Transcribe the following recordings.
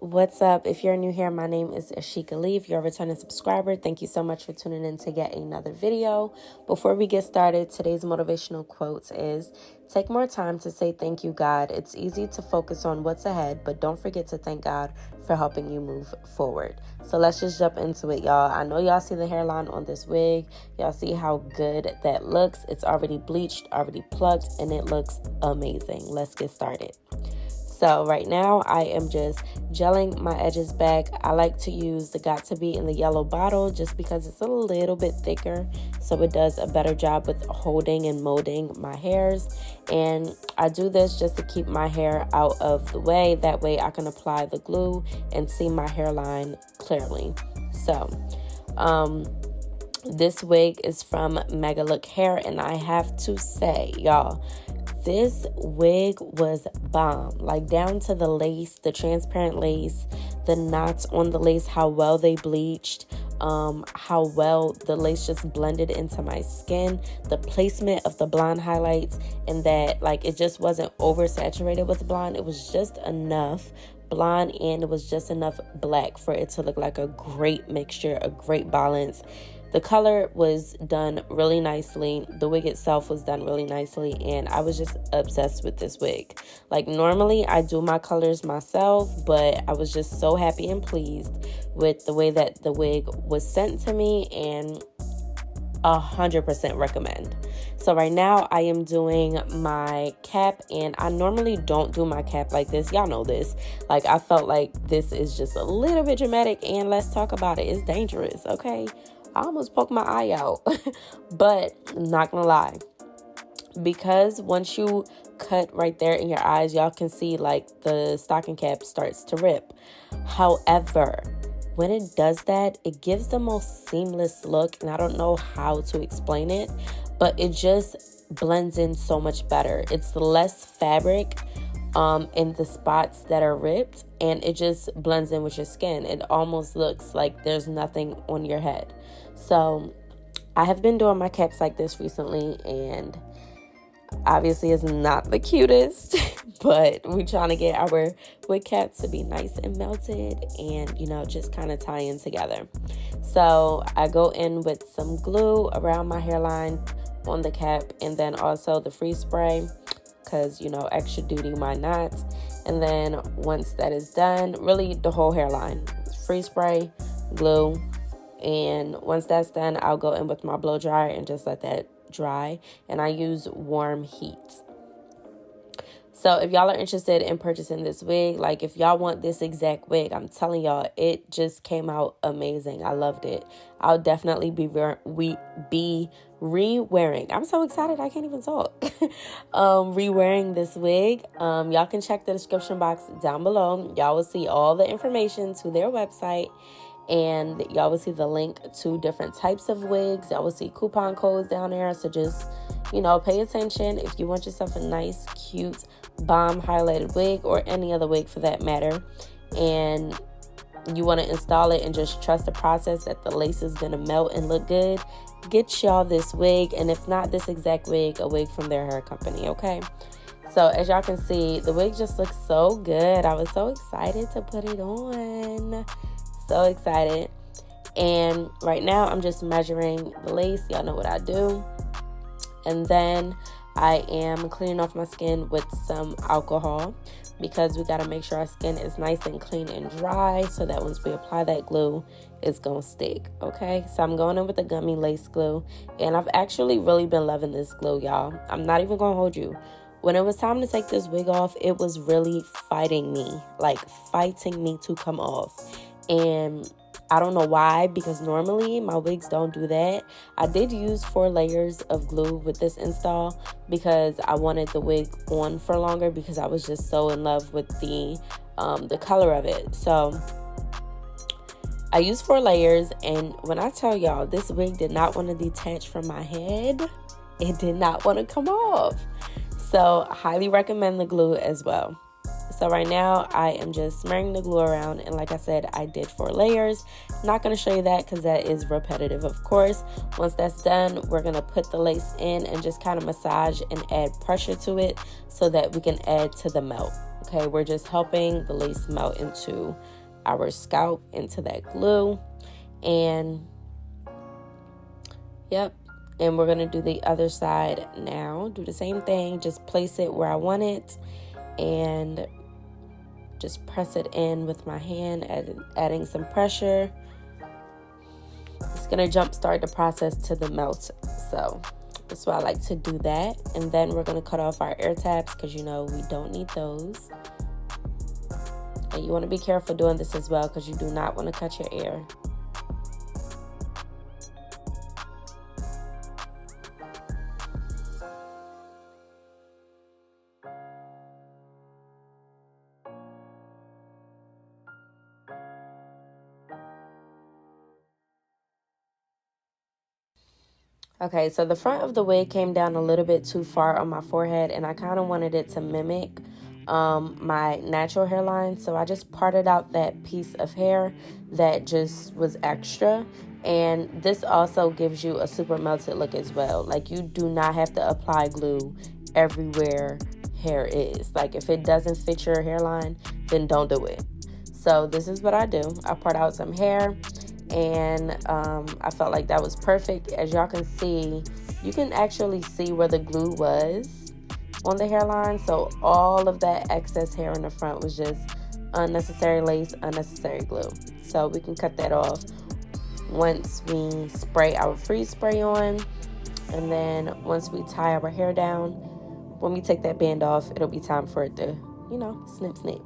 what's up? If you're new here, my name is Ashika Lee. If you're a returning subscriber, thank you so much for tuning in to get another video. Before we get started, today's motivational quote is, take more time to say thank you, God. It's easy to focus on what's ahead, but don't forget to thank God for helping you move forward. So let's just jump into it, y'all. I know y'all see the hairline on this wig. Y'all see how good that looks. It's already bleached, already plucked, and it looks amazing. Let's get started. So right now I am just gelling my edges back. I like to use the Got To Be in the yellow bottle just because it's a little bit thicker, so it does a better job with holding and molding my hairs. And I do this just to keep my hair out of the way. That way I can apply the glue and see my hairline clearly. So this wig is from Megalook Hair, and I have to say, y'all, this wig was bomb. Like, down to the lace, the transparent lace, the knots on the lace, how well they bleached, how well the lace just blended into my skin, the placement of the blonde highlights, and that, like, it just wasn't oversaturated with blonde. It was just enough blonde and it was just enough black for it to look like a great mixture, a great balance. The color was done really nicely. The wig itself was done really nicely, and I was just obsessed with this wig. Like, normally I do my colors myself, but I was just so happy and pleased with the way that the wig was sent to me, and 100% recommend. So right now I am doing my cap, and I normally don't do my cap like this. Y'all know this. Like, I felt like this is just a little bit dramatic, and let's talk about it. It's dangerous, okay? I almost poked my eye out, but I'm not gonna lie, because once you cut right there in your eyes, y'all can see like the stocking cap starts to rip. However, when it does that, it gives the most seamless look, and I don't know how to explain it, but it just blends in so much better. It's less fabric in the spots that are ripped, and it just blends in with your skin. It almost looks like there's nothing on your head. So I have been doing my caps like this recently, and obviously it's not the cutest, but we're trying to get our wig caps to be nice and melted and, you know, just kind of tie in together. So I go in with some glue around my hairline on the cap, and then also the freeze spray, because, you know, extra duty, why not? And then once that is done, really the whole hairline, freeze spray, glue, and once that's done, I'll go in with my blow dryer and just let that dry, and I use warm heat. So if y'all are interested in purchasing this wig, like if y'all want this exact wig, I'm telling y'all, it just came out amazing. I loved it. I'll definitely be re-wearing. I'm so excited I can't even talk. Re-wearing this wig. Y'all can check the description box down below. Y'all will see all the information to their website, and y'all will see the link to different types of wigs. Y'all will see coupon codes down there, so just, you know, pay attention if you want yourself a nice, cute, bomb highlighted wig, or any other wig for that matter, and you want to install it and just trust the process that the lace is going to melt and look good. Get y'all this wig, and if not this exact wig, a wig from their hair company, okay? So as y'all can see, the wig just looks so good. I was so excited to put it on. So excited. And right now I'm just measuring the lace. Y'all know what I do. And then I am cleaning off my skin with some alcohol, because we got to make sure our skin is nice and clean and dry, so that once we apply that glue, it's gonna stick. Okay, so I'm going in with the gummy lace glue, and I've actually really been loving this glue, y'all. I'm not even gonna hold you. When it was time to take this wig off, it was really fighting me to come off. And I don't know why, because normally my wigs don't do that. I did use 4 layers of glue with this install because I wanted the wig on for longer, because I was just so in love with the color of it. So I used 4 layers, and when I tell y'all, this wig did not want to detach from my head. It did not want to come off. So I highly recommend the glue as well. So right now I am just smearing the glue around, and like I said, I did 4 layers. Not going to show you that because that is repetitive, of course. Once that's done, we're going to put the lace in and just kind of massage and add pressure to it so that we can add to the melt. Okay, we're just helping the lace melt into our scalp, into that glue. And yep, and we're going to do the other side now. Do the same thing, just place it where I want it and just press it in with my hand, adding some pressure. It's going to jumpstart the process to the melt. So that's why I like to do that. And then we're going to cut off our air tabs because, you know, we don't need those. And you want to be careful doing this as well because you do not want to cut your air. Okay, so the front of the wig came down a little bit too far on my forehead, and I kind of wanted it to mimic my natural hairline. So I just parted out that piece of hair that just was extra. And this also gives you a super melted look as well. Like, you do not have to apply glue everywhere hair is. Like, if it doesn't fit your hairline, then don't do it. So this is what I do. I part out some hair. And I felt like that was perfect. As y'all can see, you can actually see where the glue was on the hairline. So all of that excess hair in the front was just unnecessary lace, unnecessary glue. So we can cut that off once we spray our freeze spray on. And then once we tie our hair down, when we take that band off, it'll be time for it to, you know, snip, snip.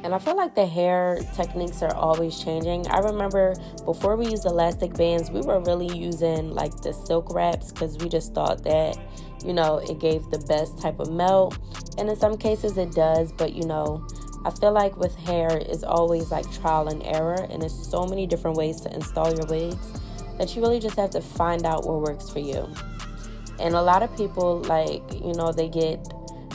And I feel like the hair techniques are always changing. I remember before we used elastic bands, we were really using like the silk wraps because we just thought that, you know, it gave the best type of melt. And in some cases it does, but you know, I feel like with hair, it's always like trial and error. And there's so many different ways to install your wigs that you really just have to find out what works for you. And a lot of people, like, you know, they get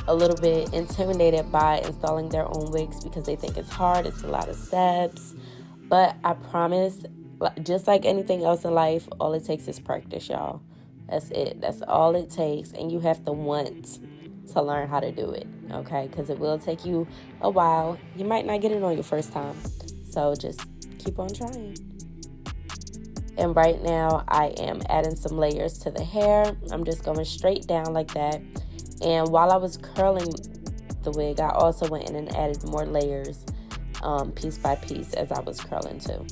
a little bit intimidated by installing their own wigs because they think it's hard, it's a lot of steps. But I promise, just like anything else in life, all it takes is practice, y'all. That's it. That's all it takes. And you have to want to learn how to do it, okay? Because it will take you a while. You might not get it on your first time. So just keep on trying. And right now, I am adding some layers to the hair. I'm just going straight down like that. And while I was curling the wig, I also went in and added more layers piece by piece as I was curling too.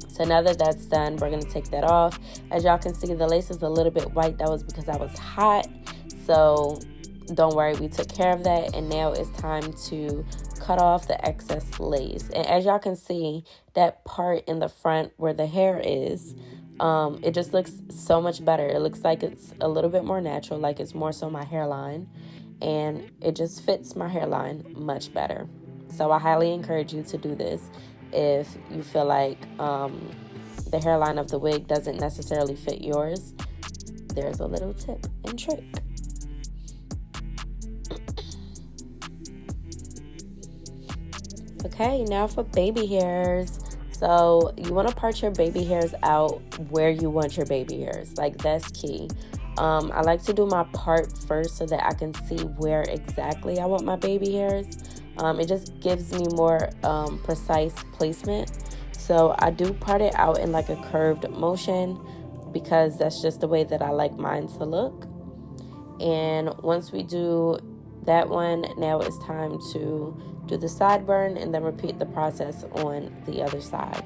So now that that's done, we're going to take that off. As y'all can see, the lace is a little bit white. That was because I was hot. So don't worry, we took care of that. And now it's time to cut off the excess lace. And as y'all can see, that part in the front where the hair is, it just looks so much better. It looks like it's a little bit more natural, like it's more so my hairline, and it just fits my hairline much better. So I highly encourage you to do this if you feel like the hairline of the wig doesn't necessarily fit yours. There's a little tip and trick. Okay, now for baby hairs. So you want to part your baby hairs out where you want your baby hairs. Like, that's key. I like to do my part first so that I can see where exactly I want my baby hairs. It just gives me more precise placement. So I do part it out in like a curved motion because that's just the way that I like mine to look. And once we do that one, now it's time to do the sideburn and then repeat the process on the other side.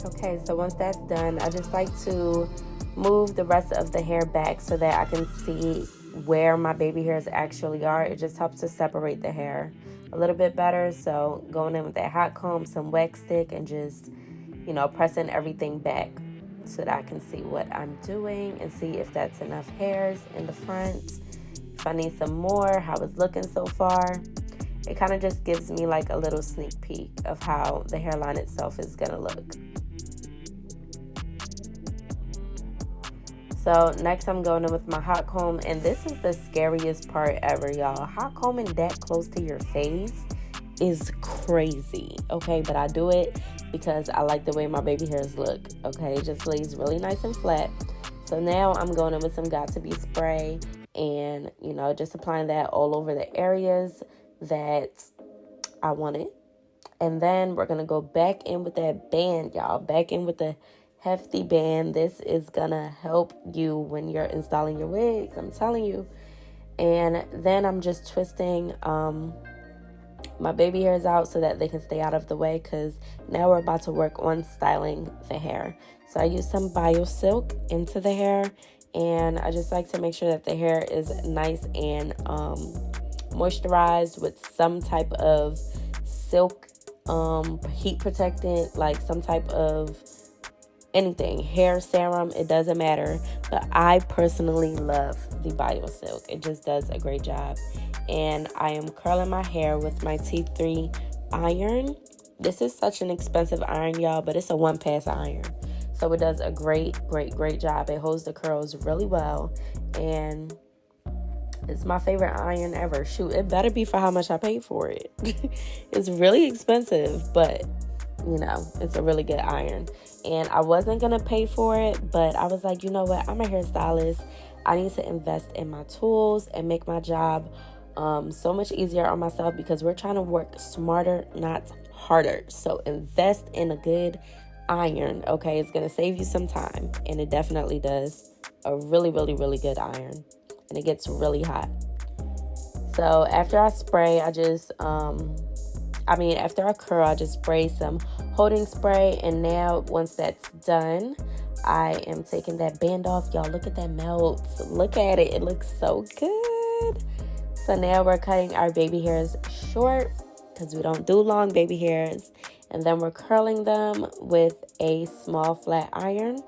Okay, so once that's done, I just like to move the rest of the hair back so that I can see where my baby hairs actually are. It just helps to separate the hair a little bit better. So going in with that hot comb, some wax stick, and just, you know, pressing everything back so that I can see what I'm doing and see if that's enough hairs in the front. if I need some more, how it's looking so far. It kind of just gives me like a little sneak peek of how the hairline itself is gonna look. So next I'm going in with my hot comb, and this is the scariest part ever, y'all. Hot combing that close to your face is crazy, okay? But I do it because I like the way my baby hairs look, okay? It just lays really nice and flat. So now I'm going in with some Got2b spray and, you know, just applying that all over the areas that I want it. And then we're going to go back in with that band, y'all. Back in with the hefty band. This is going to help you when you're installing your wigs, I'm telling you. And then I'm just twisting my baby hairs out so that they can stay out of the way, because now we're about to work on styling the hair. So I use some bio silk into the hair, and I just like to make sure that the hair is nice and moisturized with some type of silk heat protectant, like some type of anything, hair serum, it doesn't matter. But I personally love the bio silk. It just does a great job. And I am curling my hair with my T3 iron. This is such an expensive iron, y'all, but it's a one-pass iron. So it does a great job. It holds the curls really well, and it's my favorite iron ever. Shoot, it better be for how much I paid for it. It's really expensive, but, you know, it's a really good iron. And I wasn't going to pay for it, but I was like, you know what? I'm a hairstylist. I need to invest in my tools and make my job so much easier on myself, because we're trying to work smarter, not harder. So invest in a good iron, okay? It's going to save you some time, and it definitely does. A really good iron, and it gets really hot. So after I spray, after I curl, I just spray some holding spray. And now once that's done, I am taking that band off. Y'all, look at that melt. Look at it. It looks so good. So now we're cutting our baby hairs short, because we don't do long baby hairs. And then we're curling them with a small flat iron.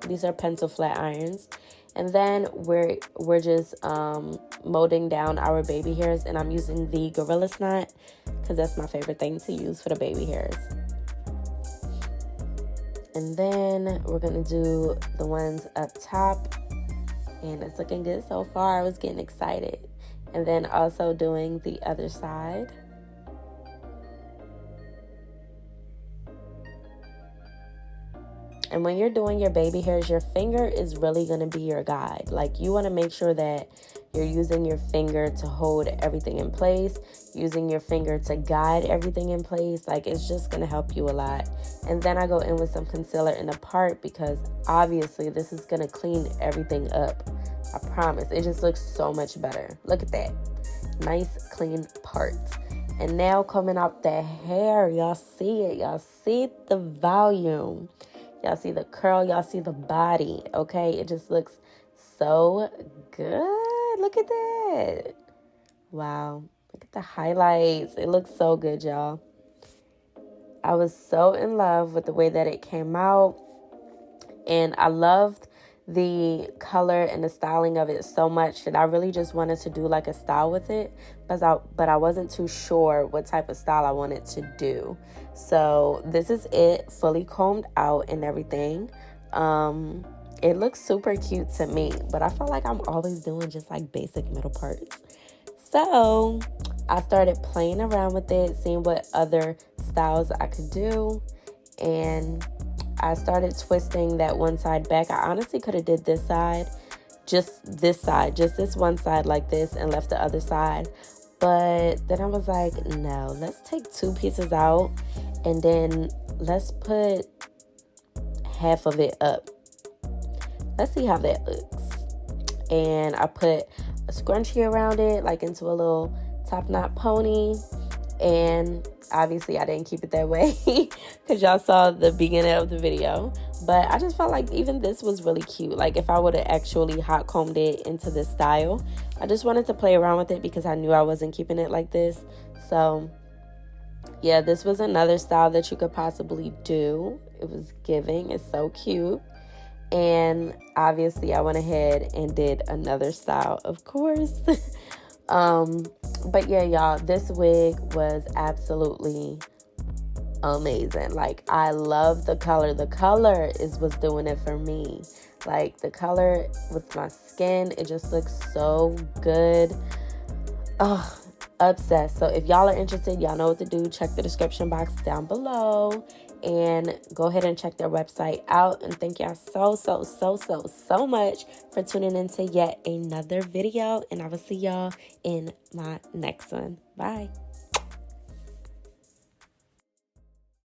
These are pencil flat irons. And then we're just molding down our baby hairs, and I'm using the Gorilla Snot because that's my favorite thing to use for the baby hairs. And then we're gonna do the ones up top, and it's looking good so far. I was getting excited. And then also doing the other side. And when you're doing your baby hairs, your finger is really going to be your guide. Like, you want to make sure that you're using your finger to hold everything in place, using your finger to guide everything in place. Like, it's just going to help you a lot. And then I go in with some concealer in the part, because obviously this is going to clean everything up. I promise. It just looks so much better. Look at that. Nice, clean part. And now coming out the hair, y'all see it. Y'all see the volume. Y'all see the curl. Y'all see the body. Okay, it just looks so good. Look at that. Wow. Look at the highlights. It looks so good, y'all. I was so in love with the way that it came out. And I loved the color and the styling of it so much that I really just wanted to do like a style with it, but I wasn't too sure what type of style I wanted to do. So this is it, fully combed out and everything. It looks super cute to me, but I feel like I'm always doing just like basic middle parts. So I started playing around with it, seeing what other styles I could do, and I started twisting that one side back. I honestly could have did this side, just this one side like this, and left the other side. But then I was like, no, let's take two pieces out, and then let's put half of it up. Let's see how that looks. And I put a scrunchie around it, like into a little top knot pony. And obviously I didn't keep it that way because y'all saw the beginning of the video. But I just felt like even this was really cute. Like, if I would have actually hot combed it into this style. I just wanted to play around with it because I knew I wasn't keeping it like this. So yeah, this was another style that you could possibly do. It was giving. It's so cute. And obviously I went ahead and did another style, of course. But yeah, y'all, this wig was absolutely amazing. Like, I love the color. The color is what's doing it for me. Like, the color with my skin, it just looks so good. Oh, obsessed. So if y'all are interested, y'all know what to do. Check the description box down below and go ahead and check their website out. And thank y'all so much for tuning in to yet another video. And I will see y'all in my next one. Bye.